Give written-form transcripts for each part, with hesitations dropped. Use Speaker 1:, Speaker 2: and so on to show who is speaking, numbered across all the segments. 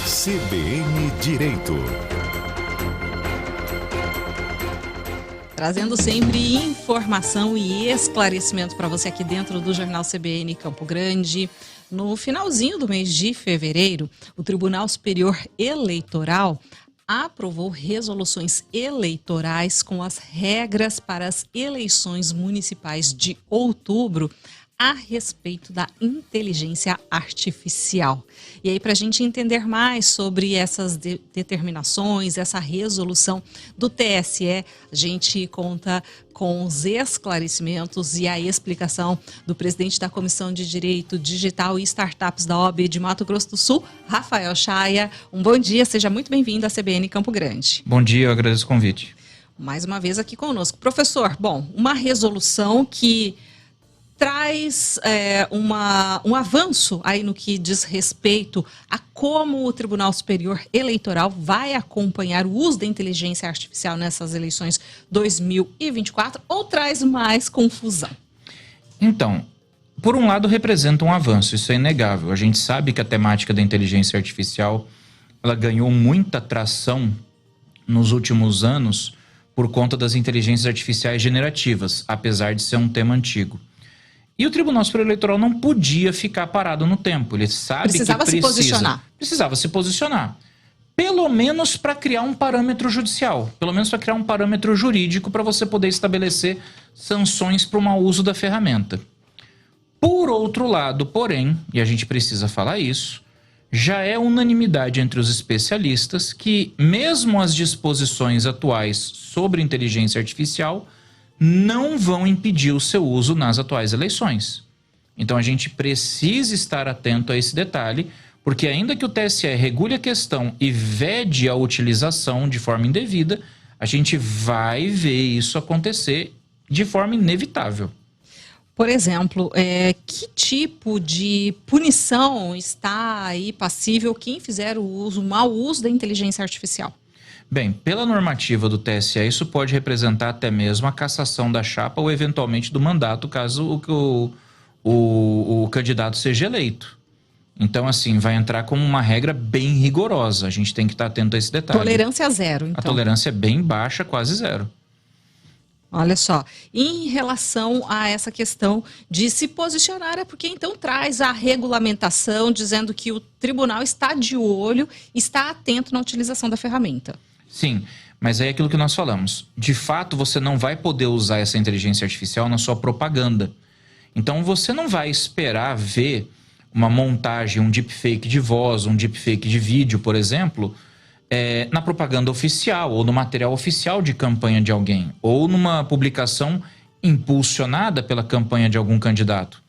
Speaker 1: CBN Direito.
Speaker 2: Trazendo sempre informação e esclarecimento para você aqui dentro do Jornal CBN Campo Grande. No finalzinho do mês de fevereiro, o Tribunal Superior Eleitoral aprovou resoluções eleitorais com as regras para as eleições municipais de outubro a respeito da inteligência artificial. E aí, para a gente entender mais sobre essas determinações, essa resolução do TSE, a gente conta com os esclarecimentos e a explicação do presidente da Comissão de Direito Digital e Startups da OAB de Mato Grosso do Sul, Rafael Chaia. Um bom dia, seja muito bem-vindo à CBN Campo Grande.
Speaker 3: Bom dia, eu agradeço o convite.
Speaker 2: Mais uma vez aqui conosco. Professor, uma resolução que traz um avanço aí no que diz respeito a como o Tribunal Superior Eleitoral vai acompanhar o uso da inteligência artificial nessas eleições 2024 ou traz mais confusão?
Speaker 3: Então, por um lado representa um avanço, isso é inegável. A gente sabe que a temática da inteligência artificial ela ganhou muita tração nos últimos anos por conta das inteligências artificiais generativas, apesar de ser um tema antigo. E o Tribunal Superior Eleitoral não podia ficar parado no tempo. Ele sabe
Speaker 2: precisava
Speaker 3: que precisava se posicionar. Pelo menos para criar um parâmetro judicial. Pelo menos para criar um parâmetro jurídico para você poder estabelecer sanções para o mau uso da ferramenta. Por outro lado, porém, e a gente precisa falar isso, já é unanimidade entre os especialistas que mesmo as disposições atuais sobre inteligência artificial não vão impedir o seu uso nas atuais eleições. Então a gente precisa estar atento a esse detalhe, porque ainda que o TSE regule a questão e vede a utilização de forma indevida, a gente vai ver isso acontecer de forma inevitável.
Speaker 2: Por exemplo, que tipo de punição está aí passível quem fizer o mau uso da inteligência artificial?
Speaker 3: Bem, pela normativa do TSE, isso pode representar até mesmo a cassação da chapa ou eventualmente do mandato, caso o candidato seja eleito. Então, assim, vai entrar como uma regra bem rigorosa. A gente tem que estar atento a esse detalhe.
Speaker 2: Tolerância zero, então.
Speaker 3: A tolerância é bem baixa, quase zero.
Speaker 2: Olha só, em relação a essa questão de se posicionar, é porque então traz a regulamentação dizendo que o tribunal está de olho, está atento na utilização da ferramenta.
Speaker 3: Sim, mas é aquilo que nós falamos. De fato, você não vai poder usar essa inteligência artificial na sua propaganda. Então, você não vai esperar ver uma montagem, um deepfake de voz, um deepfake de vídeo, por exemplo, na propaganda oficial ou no material oficial de campanha de alguém, ou numa publicação impulsionada pela campanha de algum candidato.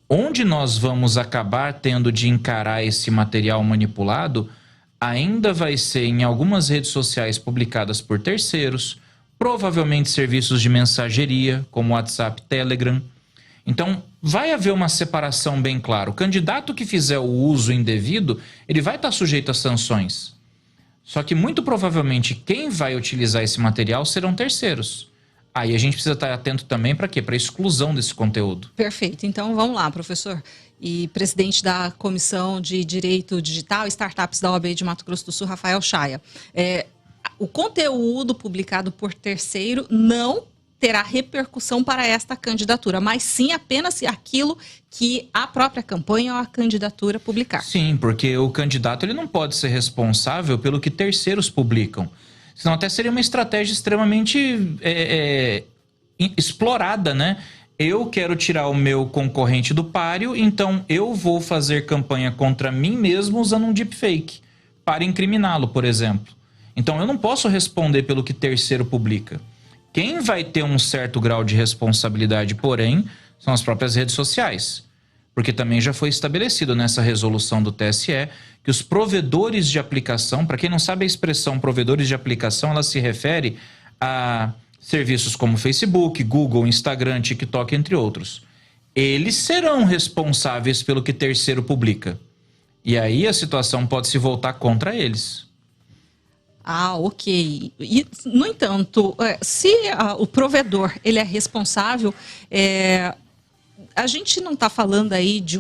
Speaker 3: Onde nós vamos acabar tendo de encarar esse material manipulado ainda vai ser em algumas redes sociais publicadas por terceiros, provavelmente serviços de mensageria, como WhatsApp, Telegram. Então, vai haver uma separação bem clara. O candidato que fizer o uso indevido, ele vai estar sujeito a sanções. Só que, muito provavelmente, quem vai utilizar esse material serão terceiros. Aí a gente precisa estar atento também para quê? Para a exclusão desse conteúdo.
Speaker 2: Perfeito. Então, vamos lá, professor. E presidente da Comissão de Direito Digital e Startups da OAB de Mato Grosso do Sul, Rafael Chaia. O conteúdo publicado por terceiro não terá repercussão para esta candidatura, mas sim apenas aquilo que a própria campanha ou a candidatura publicar. Sim,
Speaker 3: porque o candidato ele não pode ser responsável pelo que terceiros publicam. Senão até seria uma estratégia extremamente explorada, né? Eu quero tirar o meu concorrente do páreo, então eu vou fazer campanha contra mim mesmo usando um deepfake para incriminá-lo, por exemplo. Então eu não posso responder pelo que terceiro publica. Quem vai ter um certo grau de responsabilidade, porém, são as próprias redes sociais. Porque também já foi estabelecido nessa resolução do TSE que os provedores de aplicação, para quem não sabe a expressão provedores de aplicação, ela se refere a serviços como Facebook, Google, Instagram, TikTok, entre outros. Eles serão responsáveis pelo que terceiro publica. E aí a situação pode se voltar contra eles.
Speaker 2: Ah, ok. E, no entanto, se o provedor ele é responsável, a gente não está falando aí de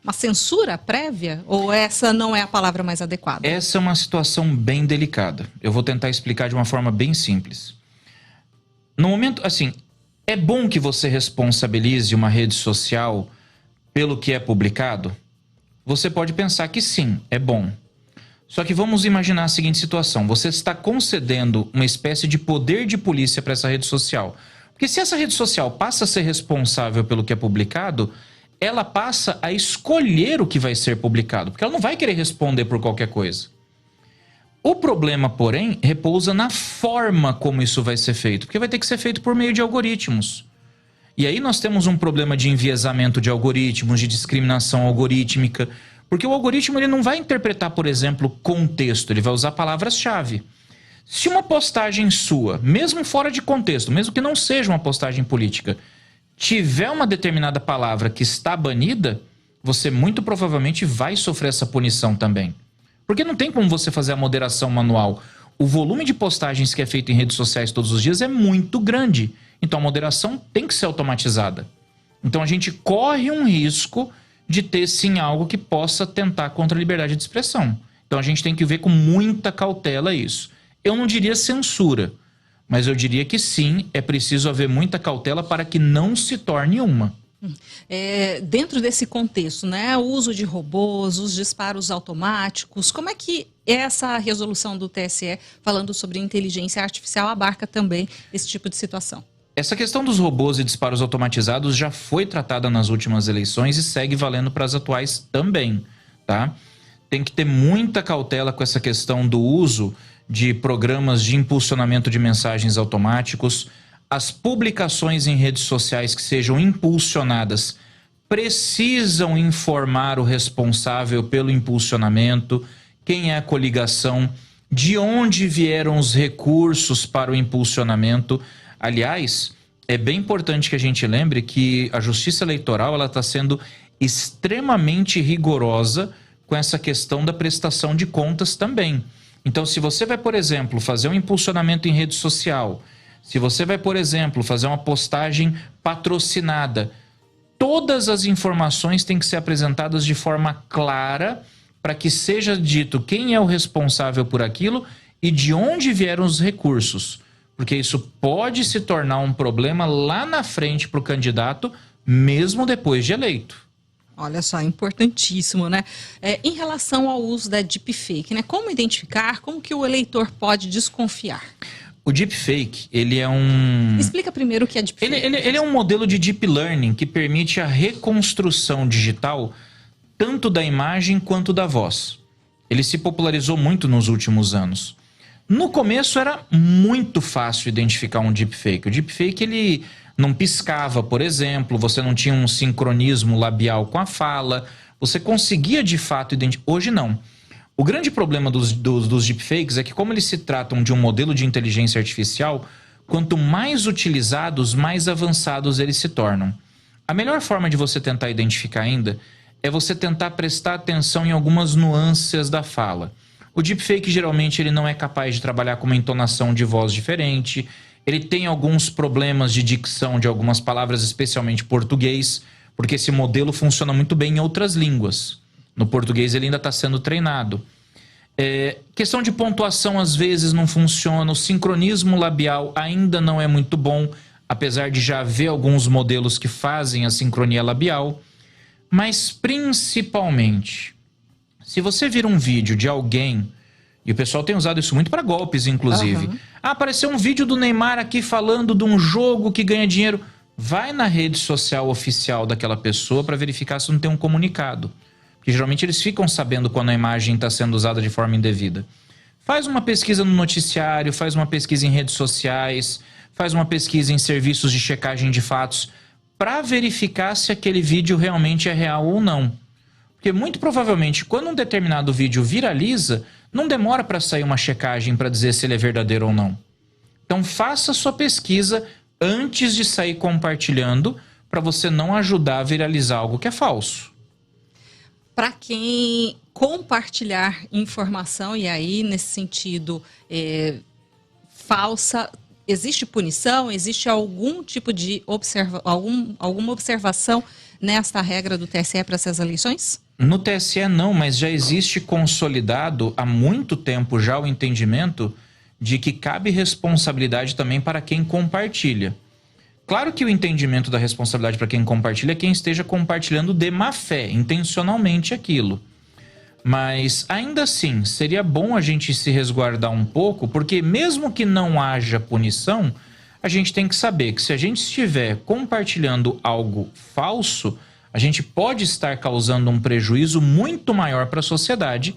Speaker 2: uma censura prévia? Ou essa não é a palavra mais adequada?
Speaker 3: Essa é uma situação bem delicada. Eu vou tentar explicar de uma forma bem simples. No momento, assim, é bom que você responsabilize uma rede social pelo que é publicado? Você pode pensar que sim, é bom. Só que vamos imaginar a seguinte situação. Você está concedendo uma espécie de poder de polícia para essa rede social. Porque se essa rede social passa a ser responsável pelo que é publicado, ela passa a escolher o que vai ser publicado. Porque ela não vai querer responder por qualquer coisa. O problema, porém, repousa na forma como isso vai ser feito. Porque vai ter que ser feito por meio de algoritmos. E aí nós temos um problema de enviesamento de algoritmos, de discriminação algorítmica. Porque o algoritmo ele não vai interpretar, por exemplo, contexto, ele vai usar palavras-chave. Se uma postagem sua, mesmo fora de contexto, mesmo que não seja uma postagem política, tiver uma determinada palavra que está banida, você muito provavelmente vai sofrer essa punição também. Porque não tem como você fazer a moderação manual. O volume de postagens que é feito em redes sociais todos os dias é muito grande. Então a moderação tem que ser automatizada. Então a gente corre um risco de ter sim algo que possa tentar contra a liberdade de expressão. Então a gente tem que ver com muita cautela isso. Eu não diria censura, mas eu diria que sim, é preciso haver muita cautela para que não se torne uma.
Speaker 2: Dentro desse contexto, né, o uso de robôs, os disparos automáticos, como é que essa resolução do TSE falando sobre inteligência artificial abarca também esse tipo de situação?
Speaker 3: Essa questão dos robôs e disparos automatizados já foi tratada nas últimas eleições e segue valendo para as atuais também, tá? Tem que ter muita cautela com essa questão do uso de programas de impulsionamento de mensagens automáticos. As publicações em redes sociais que sejam impulsionadas precisam informar o responsável pelo impulsionamento, quem é a coligação, de onde vieram os recursos para o impulsionamento. Aliás, é bem importante que a gente lembre que a Justiça Eleitoral ela está sendo extremamente rigorosa com essa questão da prestação de contas também. Então, se você vai, por exemplo, fazer um impulsionamento em rede social, se você vai, por exemplo, fazer uma postagem patrocinada, todas as informações têm que ser apresentadas de forma clara para que seja dito quem é o responsável por aquilo e de onde vieram os recursos. Porque isso pode se tornar um problema lá na frente para o candidato, mesmo depois de eleito.
Speaker 2: Olha só, importantíssimo, né? Em relação ao uso da deepfake, né? Como identificar, como que o eleitor pode desconfiar?
Speaker 3: O deepfake, ele é um...
Speaker 2: Explica primeiro o que é deepfake.
Speaker 3: Ele é um modelo de deep learning que permite a reconstrução digital tanto da imagem quanto da voz. Ele se popularizou muito nos últimos anos. No começo era muito fácil identificar um deepfake. O deepfake ele não piscava, por exemplo, você não tinha um sincronismo labial com a fala, você conseguia de fato identificar. Hoje não. O grande problema dos deepfakes é que como eles se tratam de um modelo de inteligência artificial, quanto mais utilizados, mais avançados eles se tornam. A melhor forma de você tentar identificar ainda é você tentar prestar atenção em algumas nuances da fala. O deepfake geralmente ele não é capaz de trabalhar com uma entonação de voz diferente, ele tem alguns problemas de dicção de algumas palavras, especialmente português, porque esse modelo funciona muito bem em outras línguas. No português ele ainda está sendo treinado. Questão de pontuação às vezes não funciona, o sincronismo labial ainda não é muito bom, apesar de já haver alguns modelos que fazem a sincronia labial. Mas principalmente, se você vir um vídeo de alguém, e o pessoal tem usado isso muito para golpes, inclusive. Apareceu um vídeo do Neymar aqui falando de um jogo que ganha dinheiro. Vai na rede social oficial daquela pessoa para verificar se não tem um comunicado. Porque geralmente eles ficam sabendo quando a imagem está sendo usada de forma indevida. Faz uma pesquisa no noticiário, faz uma pesquisa em redes sociais, faz uma pesquisa em serviços de checagem de fatos, para verificar se aquele vídeo realmente é real ou não. Porque muito provavelmente, quando um determinado vídeo viraliza, não demora para sair uma checagem para dizer se ele é verdadeiro ou não. Então faça sua pesquisa antes de sair compartilhando, para você não ajudar a viralizar algo que é falso.
Speaker 2: Para quem compartilhar informação, e aí nesse sentido falsa, existe punição? Existe algum tipo de alguma observação nesta regra do TSE para essas eleições?
Speaker 3: No TSE não, mas já existe consolidado há muito tempo já o entendimento de que cabe responsabilidade também para quem compartilha. Claro que o entendimento da responsabilidade para quem compartilha é quem esteja compartilhando de má fé, intencionalmente aquilo. Mas ainda assim, seria bom a gente se resguardar um pouco, porque mesmo que não haja punição, a gente tem que saber que se a gente estiver compartilhando algo falso, a gente pode estar causando um prejuízo muito maior para a sociedade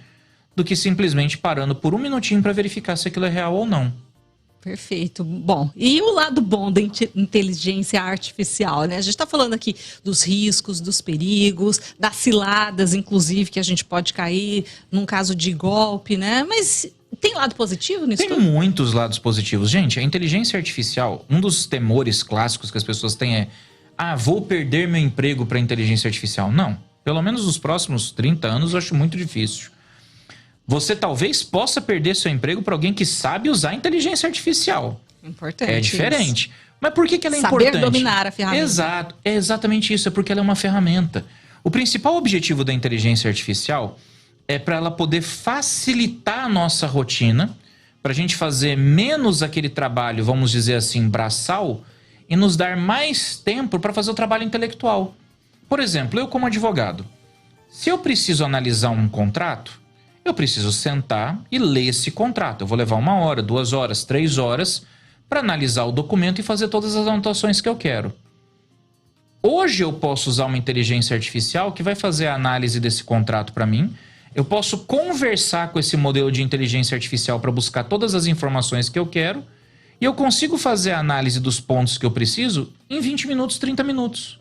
Speaker 3: do que simplesmente parando por um minutinho para verificar se aquilo é real ou não.
Speaker 2: Perfeito. Bom, e o lado bom da inteligência artificial, né? A gente está falando aqui dos riscos, dos perigos, das ciladas, inclusive, que a gente pode cair num caso de golpe, né? Mas tem lado positivo nisso tudo?
Speaker 3: Tem muitos lados positivos. Gente, a inteligência artificial, um dos temores clássicos que as pessoas têm é: vou perder meu emprego para a inteligência artificial. Não. Pelo menos nos próximos 30 anos eu acho muito difícil. Você talvez possa perder seu emprego para alguém que sabe usar a inteligência artificial.
Speaker 2: Importante.
Speaker 3: É diferente.
Speaker 2: Isso.
Speaker 3: Mas por que ela é
Speaker 2: Saber
Speaker 3: importante?
Speaker 2: dominar a ferramenta.
Speaker 3: Exato. É exatamente isso. É porque ela é uma ferramenta. O principal objetivo da inteligência artificial é para ela poder facilitar a nossa rotina, para a gente fazer menos aquele trabalho, vamos dizer assim, braçal, e nos dar mais tempo para fazer o trabalho intelectual. Por exemplo, eu como advogado, se eu preciso analisar um contrato, eu preciso sentar e ler esse contrato. Eu vou levar 1 hora, 2 horas, 3 horas para analisar o documento e fazer todas as anotações que eu quero. Hoje eu posso usar uma inteligência artificial que vai fazer a análise desse contrato para mim. Eu posso conversar com esse modelo de inteligência artificial para buscar todas as informações que eu quero e eu consigo fazer a análise dos pontos que eu preciso em 20 minutos, 30 minutos.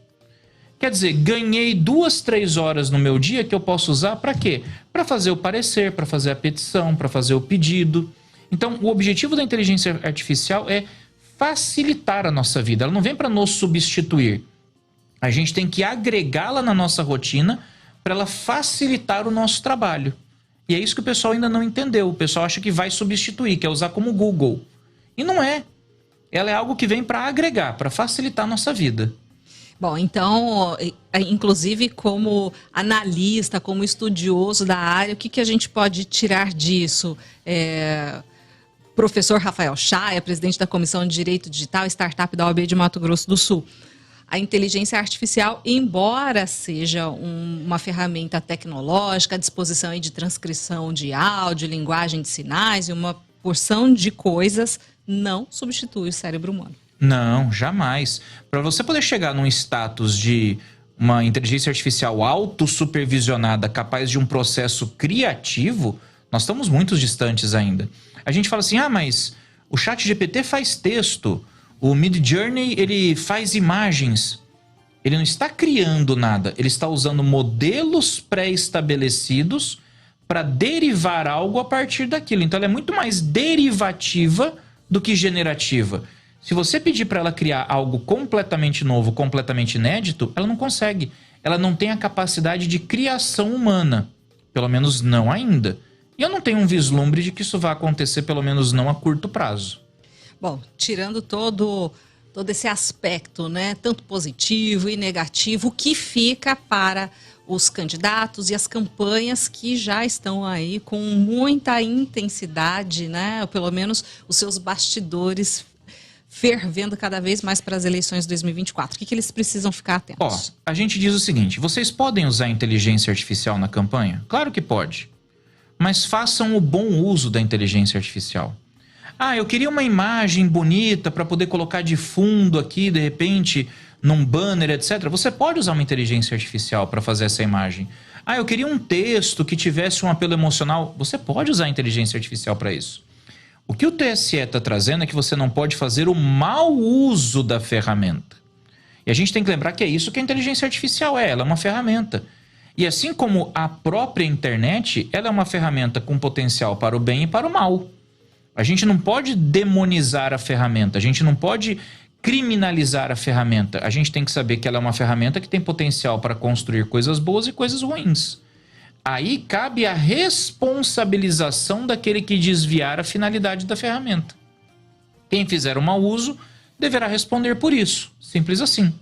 Speaker 3: Quer dizer, ganhei 2, 3 horas no meu dia que eu posso usar para quê? Para fazer o parecer, para fazer a petição, para fazer o pedido. Então, o objetivo da inteligência artificial é facilitar a nossa vida. Ela não vem para nos substituir. A gente tem que agregá-la na nossa rotina para ela facilitar o nosso trabalho. E é isso que o pessoal ainda não entendeu. O pessoal acha que vai substituir, quer usar como Google. E não é. Ela é algo que vem para agregar, para facilitar a nossa vida.
Speaker 2: Bom, então, inclusive como analista, como estudioso da área, o que a gente pode tirar disso? Professor Rafael Chaia, presidente da Comissão de Direito Digital e Startup da OAB de Mato Grosso do Sul. A inteligência artificial, embora seja uma ferramenta tecnológica à disposição aí de transcrição de áudio, linguagem de sinais e uma porção de coisas, não substitui o cérebro humano.
Speaker 3: Não, jamais. Para você poder chegar num status de uma inteligência artificial autossupervisionada capaz de um processo criativo, nós estamos muito distantes ainda. A gente fala assim, mas o ChatGPT faz texto, o Midjourney ele faz imagens. Ele não está criando nada, ele está usando modelos pré-estabelecidos para derivar algo a partir daquilo. Então ela é muito mais derivativa do que generativa. Se você pedir para ela criar algo completamente novo, completamente inédito, ela não consegue. Ela não tem a capacidade de criação humana. Pelo menos não ainda. E eu não tenho um vislumbre de que isso vai acontecer, pelo menos não a curto prazo.
Speaker 2: Bom, tirando todo esse aspecto, né, tanto positivo e negativo, o que fica para os candidatos e as campanhas que já estão aí com muita intensidade, né, ou pelo menos os seus bastidores fervendo cada vez mais para as eleições de 2024. O que eles precisam ficar atentos?
Speaker 3: A gente diz o seguinte, vocês podem usar inteligência artificial na campanha? Claro que pode. Mas façam o bom uso da inteligência artificial. Eu queria uma imagem bonita para poder colocar de fundo aqui, de repente, num banner, etc. Você pode usar uma inteligência artificial para fazer essa imagem. Eu queria um texto que tivesse um apelo emocional. Você pode usar a inteligência artificial para isso. O que o TSE está trazendo é que você não pode fazer o mau uso da ferramenta. E a gente tem que lembrar que é isso que a inteligência artificial é. Ela é uma ferramenta. E assim como a própria internet, ela é uma ferramenta com potencial para o bem e para o mal. A gente não pode demonizar a ferramenta, a gente não pode criminalizar a ferramenta. A gente tem que saber que ela é uma ferramenta que tem potencial para construir coisas boas e coisas ruins. Aí cabe a responsabilização daquele que desviar a finalidade da ferramenta. Quem fizer um mau uso deverá responder por isso. Simples assim.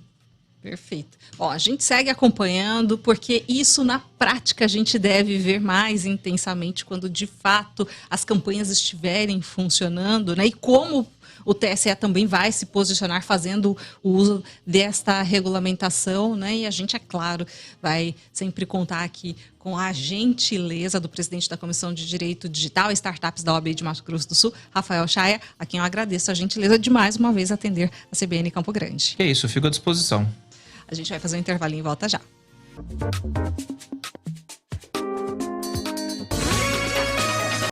Speaker 2: Perfeito. Bom, a gente segue acompanhando, porque isso na prática a gente deve ver mais intensamente quando de fato as campanhas estiverem funcionando, né? E como o TSE também vai se posicionar fazendo o uso desta regulamentação, né? E a gente, é claro, vai sempre contar aqui com a gentileza do presidente da Comissão de Direito Digital e Startups da OAB de Mato Grosso do Sul, Rafael Chaia, a quem eu agradeço a gentileza de mais uma vez atender a CBN Campo Grande.
Speaker 3: É isso, eu fico à disposição.
Speaker 2: A gente vai fazer um intervalinho e volta já.